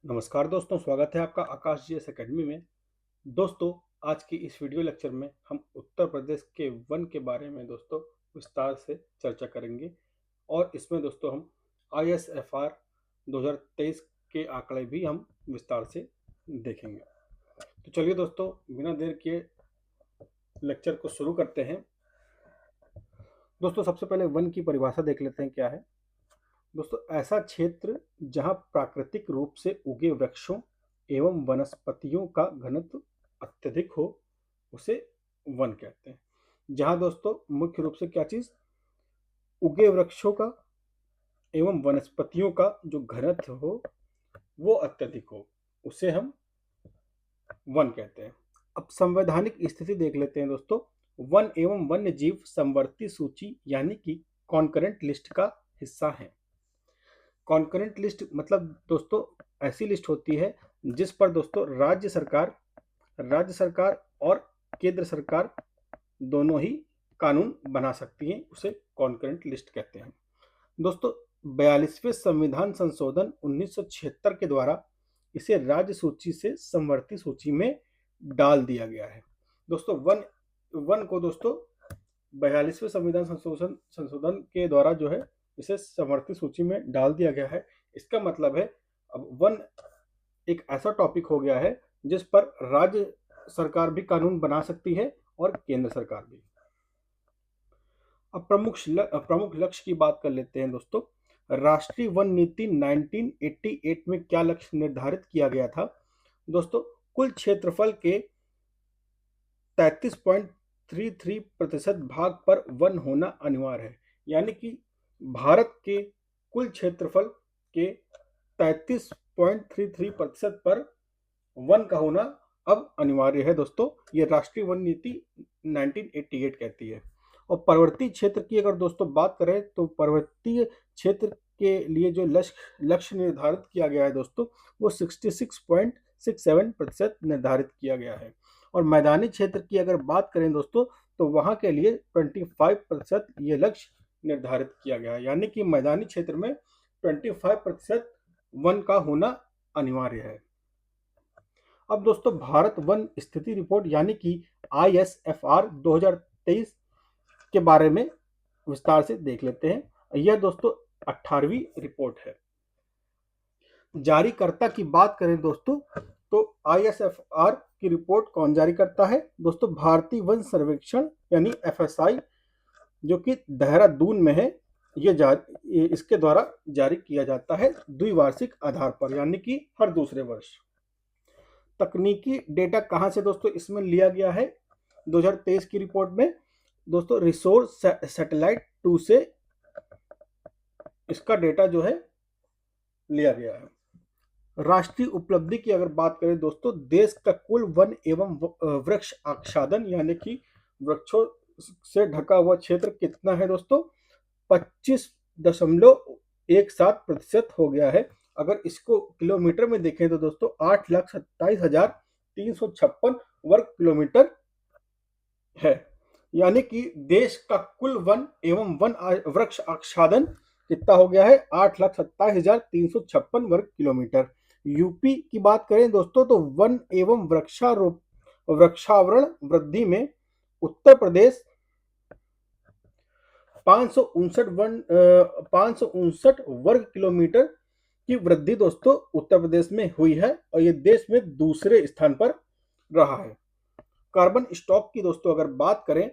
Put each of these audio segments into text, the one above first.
नमस्कार दोस्तों, स्वागत है आपका आकाश जीएस एकेडमी में। दोस्तों, आज की इस वीडियो लेक्चर में हम उत्तर प्रदेश के वन के बारे में दोस्तों विस्तार से चर्चा करेंगे और इसमें दोस्तों हम ISFR 2023 के आंकड़े भी हम विस्तार से देखेंगे। तो चलिए दोस्तों, बिना देर किए लेक्चर को शुरू करते हैं। दोस्तों, सबसे पहले वन की परिभाषा देख लेते हैं क्या है। दोस्तों, ऐसा क्षेत्र जहां प्राकृतिक रूप से उगे वृक्षों एवं वनस्पतियों का घनत्व अत्यधिक हो उसे वन कहते हैं। जहां दोस्तों मुख्य रूप से क्या चीज, उगे वृक्षों का एवं वनस्पतियों का जो घनत्व हो वो अत्यधिक हो उसे हम वन कहते हैं। अब संवैधानिक स्थिति देख लेते हैं दोस्तों। वन एवं वन्य जीव संवर्ती सूची यानी कि कॉन्करेंट लिस्ट का हिस्सा है। कॉन्करेंट लिस्ट मतलब दोस्तों ऐसी लिस्ट होती है जिस पर दोस्तों राज्य सरकार और केंद्र सरकार दोनों ही कानून बना सकती हैं, उसे कॉन्करेंट लिस्ट कहते हैं। दोस्तों, 42वें संविधान संशोधन 1976 के द्वारा इसे राज्य सूची से संवर्ती सूची में डाल दिया गया है। दोस्तों, वन को दोस्तों 42वें संविधान संशोधन के द्वारा जो है इसे समवर्ती सूची में डाल दिया गया है। इसका मतलब है अब वन एक ऐसा टॉपिक हो गया है जिस पर राज्य सरकार भी कानून बना सकती है और केंद्र सरकार भी। अब प्रमुख लक्ष्य की बात कर लेते हैं दोस्तों। राष्ट्रीय वन नीति 1988 में क्या लक्ष्य निर्धारित किया गया था दोस्तों? कुल क्षेत्रफल के 33.33% भाग पर वन होना अनिवार्य है। यानी कि भारत के कुल क्षेत्रफल के 33.33% पर वन का होना अब अनिवार्य है दोस्तों। ये राष्ट्रीय वन नीति 1988 कहती है। और पर्वतीय क्षेत्र की अगर दोस्तों बात करें तो पर्वतीय क्षेत्र के लिए जो लक्ष्य निर्धारित किया गया है दोस्तों वो 66.67% निर्धारित किया गया है। और मैदानी क्षेत्र की अगर बात करें दोस्तों तो वहां के लिए 25% ये लक्ष्य निर्धारित किया गया है। यानी कि मैदानी क्षेत्र में 25% वन का होना अनिवार्य है। अब दोस्तों, भारत वन स्थिति रिपोर्ट यानी कि ISFR 2023 के बारे में विस्तार से देख लेते हैं। यह दोस्तों 18वीं रिपोर्ट है। जारीकर्ता की बात करें दोस्तों तो ISFR की रिपोर्ट कौन जारी करता है दोस्तों? भारतीय वन सर्वेक्षण यानी FSI, जो कि देहरादून में है। ये इसके द्वारा जारी किया जाता है द्विवार्षिक आधार पर, यानी कि हर दूसरे वर्ष। तकनीकी डेटा कहां से दोस्तों इसमें लिया गया है 2023 की रिपोर्ट में दोस्तों? रिसोर्स सैटेलाइट 2 से इसका डेटा जो है लिया गया है। राष्ट्रीय उपलब्धि की अगर बात करें दोस्तों, देश का कुल वन एवं वृक्ष आच्छादन यानी कि वृक्षों से ढका हुआ क्षेत्र कितना है दोस्तों? 25.17% हो गया है। अगर इसको किलोमीटर में देखें तो दोस्तों 8,27,356 वर्ग किलोमीटर है। यानी कि देश का कुल वन एवं वृक्ष आच्छादन कितना हो गया है? 8,27,356 वर्ग किलोमीटर। यूपी की बात करें दोस्तों तो वन एवं वृक्षावरण वृद्धि में उत्तर प्रदेश 559 वर्ग किलोमीटर की वृद्धि दोस्तों उत्तर प्रदेश में हुई है और ये देश में दूसरे स्थान पर रहा है। कार्बन स्टॉक की दोस्तों अगर बात करें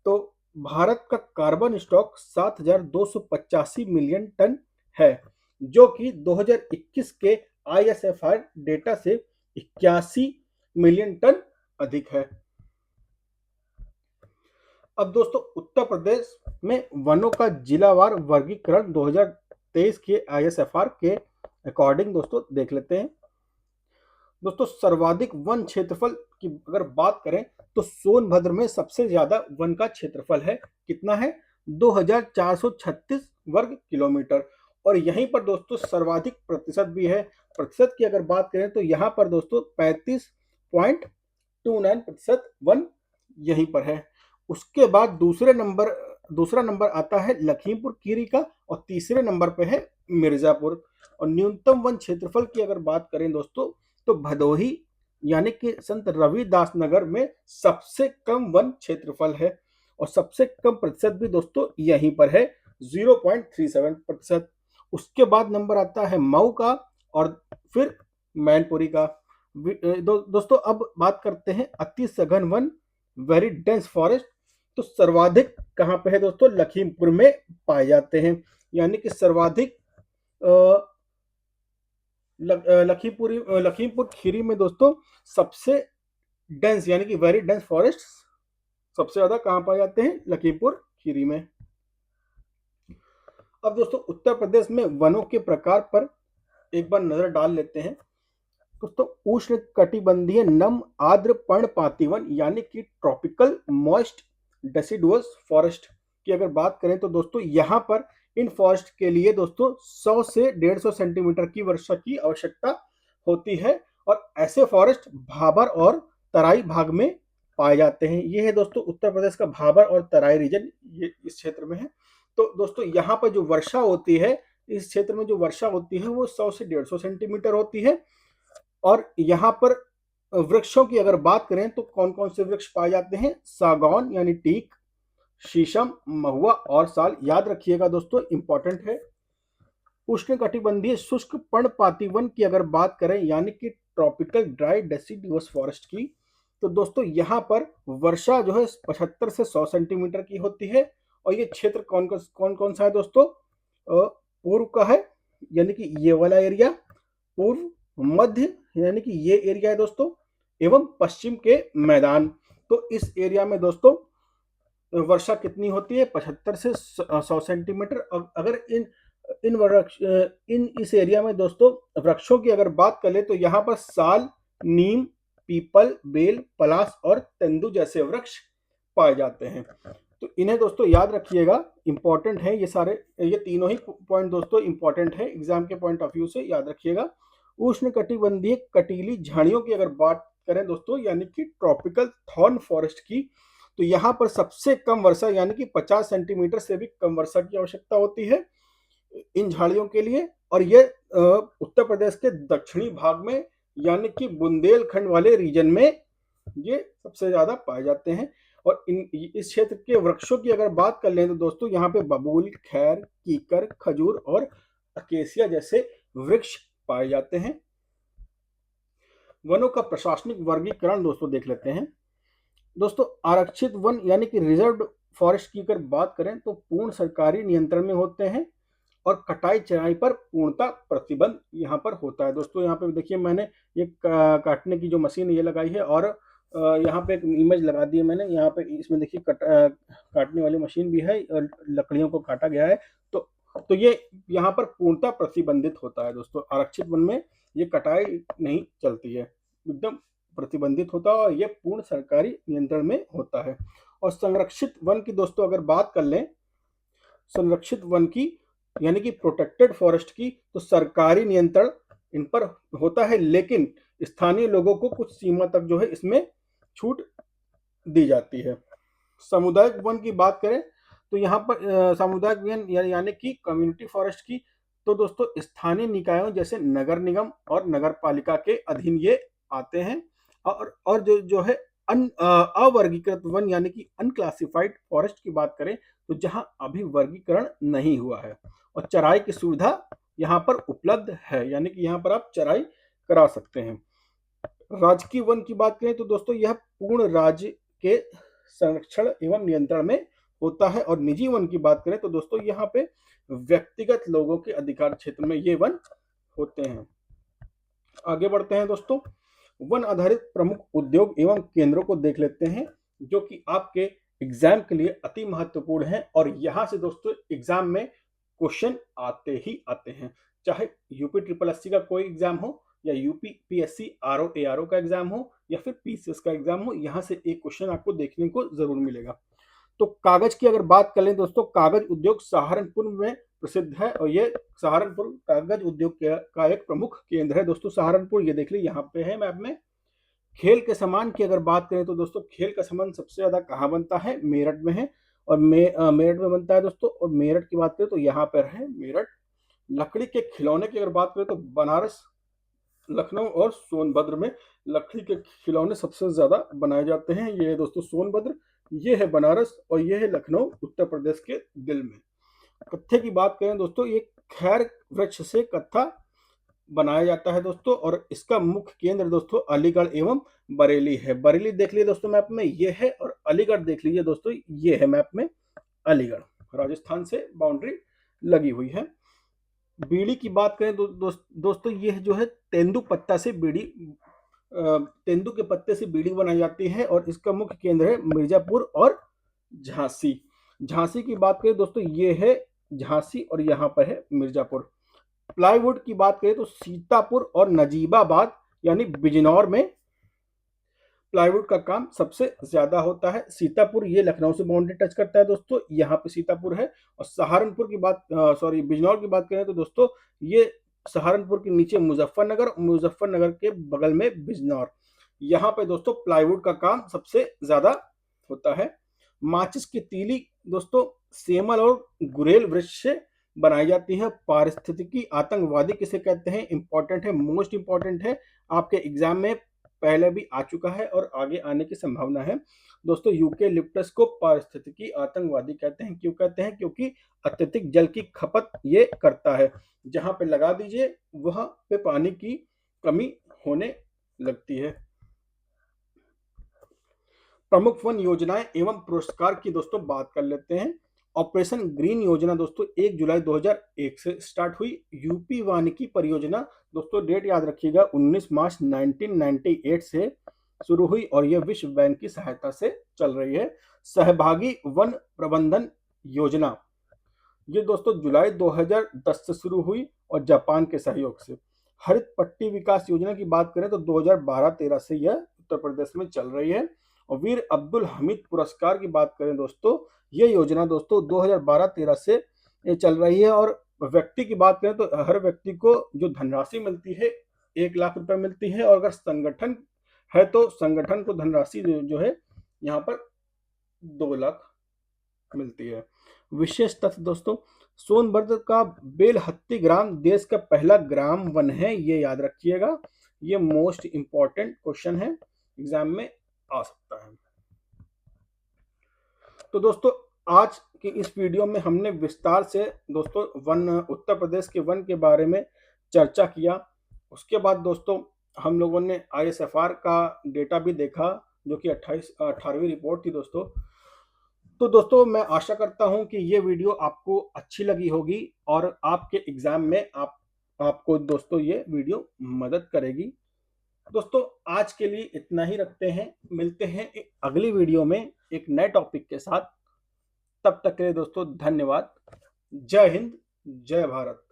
तो भारत का कार्बन स्टॉक 7,285 मिलियन टन है, जो कि 2021 के ISFR डेटा से 81 मिलियन टन अधिक है। अब दोस्तों, उत्तर प्रदेश में वनों का जिलावार वर्गीकरण 2023 के ISFR के अकॉर्डिंग दोस्तों देख लेते हैं। दोस्तों, सर्वाधिक वन क्षेत्रफल की अगर बात करें तो सोनभद्र में सबसे ज्यादा वन का क्षेत्रफल है। कितना है? 2,436 वर्ग किलोमीटर। और यहीं पर दोस्तों सर्वाधिक प्रतिशत भी है। प्रतिशत की अगर बात करें तो यहाँ पर दोस्तों 35.29% वन यहीं पर है। उसके बाद दूसरा नंबर आता है लखीमपुर खीरी का और तीसरे नंबर पे है मिर्जापुर। और न्यूनतम वन क्षेत्रफल की अगर बात करें दोस्तों, तो भदोही यानी कि संत रविदास नगर में सबसे कम वन क्षेत्रफल है, और सबसे कम प्रतिशत भी दोस्तों यहीं पर है, 0.37%। उसके बाद नंबर आता है मऊ का, और फिर मैनपुरी का। दोस्तों अब बात करते हैं अति सघन वन, वेरी डेंस फॉरेस्ट। तो सर्वाधिक कहाँ पे है दोस्तों? लखीमपुर में पाए जाते हैं, यानी कि सर्वाधिक लखीमपुर खीरी में दोस्तों सबसे डेंस यानी कि वेरी डेंस फॉरेस्ट सबसे ज्यादा कहाँ पाए जाते हैं? लखीमपुर खीरी में। अब दोस्तों उत्तर प्रदेश में वनों के प्रकार पर एक बार नजर डाल लेते हैं। दोस्तों उष्ण कटिबंधीय नम आर्द्र पर्णपाती वन यानी कि ट्रॉपिकल मॉइस्ट डेसिडुअस फॉरेस्ट की अगर बात करें तो दोस्तों यहाँ पर इन फॉरेस्ट के लिए दोस्तों 100 से 150 सेंटीमीटर की वर्षा की आवश्यकता होती है, और ऐसे फॉरेस्ट भाबर और तराई भाग में पाए जाते हैं। ये है दोस्तों उत्तर प्रदेश का भाबर और तराई रीजन, ये इस क्षेत्र में है। तो दोस्तों यहाँ पर जो वर्षा होती है, इस क्षेत्र में जो वर्षा होती है वो 100 से 150 सेंटीमीटर होती है। और यहाँ पर वृक्षों की अगर बात करें तो कौन कौन से वृक्ष पाए जाते हैं? सागौन यानी टीक, शीशम, महुआ और साल। याद रखिएगा दोस्तों, इंपॉर्टेंट है। उष्णकटिबंधीय शुष्क पर्णपाती वन की अगर बात करें यानी कि ट्रॉपिकल ड्राई डेसिडुअस फॉरेस्ट की, तो दोस्तों यहाँ पर वर्षा जो है 75 से 100 सेंटीमीटर की होती है। और ये क्षेत्र कौन कौन सा है दोस्तों? पूर्व का है यानी कि ये वाला एरिया पूर्व, मध्य यानी कि ये एरिया है दोस्तों, एवं पश्चिम के मैदान। तो इस एरिया में दोस्तों वर्षा कितनी होती है? 75 से 100 सेंटीमीटर। अगर इन इस एरिया में दोस्तों वृक्षों की अगर बात करें तो यहाँ पर साल, नीम, पीपल, बेल, पलास और तेंदु जैसे वृक्ष पाए जाते हैं। तो इन्हें दोस्तों याद रखिएगा, इंपॉर्टेंट है ये सारे, ये तीनों ही पॉइंट दोस्तों इंपॉर्टेंट है, एग्जाम के पॉइंट ऑफ व्यू से याद रखिएगा। उष्ण कटिबंधीय कटीली झाड़ियों की अगर बात करें दोस्तों यानी कि ट्रॉपिकल थॉर्न फॉरेस्ट की, तो यहाँ पर सबसे कम वर्षा यानी कि 50 सेंटीमीटर से भी कम वर्षा की आवश्यकता होती है इन झाड़ियों के लिए। और ये उत्तर प्रदेश के दक्षिणी भाग में यानी कि बुंदेलखंड वाले रीजन में ये सबसे ज्यादा पाए जाते हैं। और इस क्षेत्र के वृक्षों की अगर बात कर लें तो दोस्तों यहाँ पे बबूल, खैर, कीकर, खजूर और अकेसिया जैसे वृक्ष पाए जाते हैं। वनों का प्रशासनिक वर्गीकरण दोस्तों देख लेते हैं। दोस्तों आरक्षित वन यानी कि रिजर्व फॉरेस्ट की अगर बात करें तो पूर्ण सरकारी नियंत्रण में होते हैं, और कटाई चराई पर पूर्णतः प्रतिबंध यहाँ पर होता है। दोस्तों यहाँ पे देखिए मैंने ये काटने की जो मशीन ये लगाई है, और यहाँ पे एक इमेज लगा दी है मैंने, यहाँ पे इसमें देखिए काटने वाली मशीन भी है और लकड़ियों को काटा गया है। तो ये यहाँ पर पूर्णतः प्रतिबंधित होता है दोस्तों। आरक्षित वन में ये कटाई नहीं चलती है, एकदम प्रतिबंधित होता है, और ये पूर्ण सरकारी नियंत्रण में होता है। और संरक्षित वन की दोस्तों अगर बात कर लें, संरक्षित वन की यानी कि प्रोटेक्टेड फॉरेस्ट की, तो सरकारी नियंत्रण इन पर होता है, लेकिन स्थानीय लोगों को कुछ सीमा तक जो है इसमें छूट दी जाती है। सामुदायिक वन की बात करें तो यहाँ पर सामुदायिक वन यानी कि कम्युनिटी फॉरेस्ट की, तो दोस्तों स्थानीय निकायों जैसे नगर निगम और नगर पालिका के अधीन ये आते हैं। और जो है अवर्गीकृत वन यानी कि अनक्लासिफाइड फॉरेस्ट की बात करें तो जहां अभी वर्गीकरण नहीं हुआ है, और चराई की सुविधा यहाँ पर उपलब्ध है, यानी कि यहाँ पर आप चराई करा सकते हैं। राजकीय वन की बात करें तो दोस्तों यह पूर्ण राज्य के संरक्षण एवं नियंत्रण में होता है। और निजी वन की बात करें तो दोस्तों यहाँ पे व्यक्तिगत लोगों के अधिकार क्षेत्र में ये वन होते हैं। आगे बढ़ते हैं दोस्तों, वन आधारित प्रमुख उद्योग एवं केंद्रों को देख लेते हैं, जो कि आपके एग्जाम के लिए अति महत्वपूर्ण है। और यहाँ से दोस्तों एग्जाम में क्वेश्चन आते ही आते हैं, चाहे यूपी ट्रिपल एससी का कोई एग्जाम हो, या यूपी पीएससी आरओ एआरओ का एग्जाम हो, या फिर पीसीएस का एग्जाम हो, यहाँ से एक क्वेश्चन आपको देखने को जरूर मिलेगा। तो कागज की अगर बात करें दोस्तों, कागज उद्योग सहारनपुर में प्रसिद्ध है, और ये सहारनपुर कागज उद्योग का एक प्रमुख केंद्र है दोस्तों। सहारनपुर ये देख लीजिए यहाँ पे है मैप में। खेल के सामान की अगर बात करें तो दोस्तों खेल का सामान सबसे ज्यादा कहाँ बनता है? मेरठ में है, और मेरठ में बनता है दोस्तों। और मेरठ की बात करें तो यहाँ पर है मेरठ। लकड़ी के खिलौने की अगर बात करें तो बनारस, लखनऊ और सोनभद्र में लकड़ी के खिलौने सबसे ज़्यादा बनाए जाते हैं। ये है दोस्तों सोनभद्र, ये है बनारस और ये है लखनऊ, उत्तर प्रदेश के दिल में। कत्थे की बात करें दोस्तों, ये खैर वृक्ष से कत्था बनाया जाता है दोस्तों, और इसका मुख्य केंद्र दोस्तों अलीगढ़ एवं बरेली है। बरेली देख लीजिए दोस्तों मैप में, ये है, और अलीगढ़ देख लीजिए दोस्तों, ये है मैप में अलीगढ़, राजस्थान से बाउंड्री लगी हुई है। बीड़ी की बात करें तो दोस्तों ये जो है तेंदु पत्ता से बीड़ी, तेंदु के पत्ते से बीड़ी बनाई जाती है, और इसका मुख्य केंद्र है मिर्जापुर और झांसी। झांसी की बात करें दोस्तों, ये है झांसी और यहाँ पर है मिर्जापुर। प्लाईवुड की बात करें तो सीतापुर और नजीबाबाद यानी बिजनौर में प्लाईवुड का काम सबसे ज्यादा होता है। सीतापुर ये लखनऊ से बाउंड्री टच करता है दोस्तों, यहाँ पे सीतापुर है। और सहारनपुर की बात, सॉरी बिजनौर की बात करें तो दोस्तों ये सहारनपुर के नीचे मुजफ्फरनगर, मुजफ्फरनगर के बगल में बिजनौर, यहाँ पे दोस्तों प्लाईवुड का काम सबसे ज्यादा होता है। माचिस की तीली दोस्तों सेमल और गुरेल वृक्ष से बनाई जाती है। पारिस्थितिकी आतंकवादी किसे कहते हैं, इंपॉर्टेंट है, मोस्ट इंपॉर्टेंट है, आपके एग्जाम में पहले भी आ चुका है और आगे आने की संभावना है दोस्तों। यूकेलिप्टस को पारिस्थितिकी आतंकवादी कहते हैं। क्यों कहते हैं, क्योंकि अत्यधिक जल की खपत ये करता है, जहां पे लगा दीजिए वहां पे पानी की कमी होने लगती है। प्रमुख वन योजनाएं एवं पुरस्कार की दोस्तों बात कर लेते हैं। ऑपरेशन ग्रीन योजना दोस्तों 1 जुलाई 2001 से स्टार्ट हुई। यूपी वानिकी परियोजना दोस्तों डेट याद रखिएगा 19 मार्च 1998 से शुरू हुई और यह विश्व बैंक की सहायता से चल रही है। सहभागी वन प्रबंधन योजना ये दोस्तों जुलाई 2010 से शुरू हुई और जापान के सहयोग से। हरित पट्टी विकास योजना की बात करें तो 2012-13 से यह उत्तर प्रदेश में चल रही है। और वीर अब्दुल हमीद पुरस्कार की बात करें दोस्तों, ये योजना दोस्तों 2012-13 से ये चल रही है। और व्यक्ति की बात करें तो हर व्यक्ति को जो धनराशि मिलती है 1 लाख रुपए मिलती है, और अगर संगठन है तो संगठन को धनराशि जो है यहाँ पर 2 लाख मिलती है। विशेष तथ्य दोस्तों, सोनभद्र का बेलहत्ती ग्राम देश का पहला ग्राम वन है, ये याद रखिएगा, ये मोस्ट इंपॉर्टेंट क्वेश्चन है, एग्जाम में आ सकता है। तो दोस्तों आज की इस वीडियो में हमने विस्तार से दोस्तों वन, उत्तर प्रदेश के वन के बारे में चर्चा किया। उसके बाद दोस्तों हम लोगों ने ISFR का डेटा भी देखा, जो कि 18वीं रिपोर्ट थी दोस्तों। तो दोस्तों मैं आशा करता हूं कि ये वीडियो आपको अच्छी लगी होगी और आपके एग्जाम में आपको दोस्तों ये वीडियो मदद करेगी। दोस्तों आज के लिए इतना ही रखते हैं, मिलते हैं एक अगली वीडियो में एक नए टॉपिक के साथ। तब तक के लिए दोस्तों धन्यवाद। जय हिंद, जय भारत।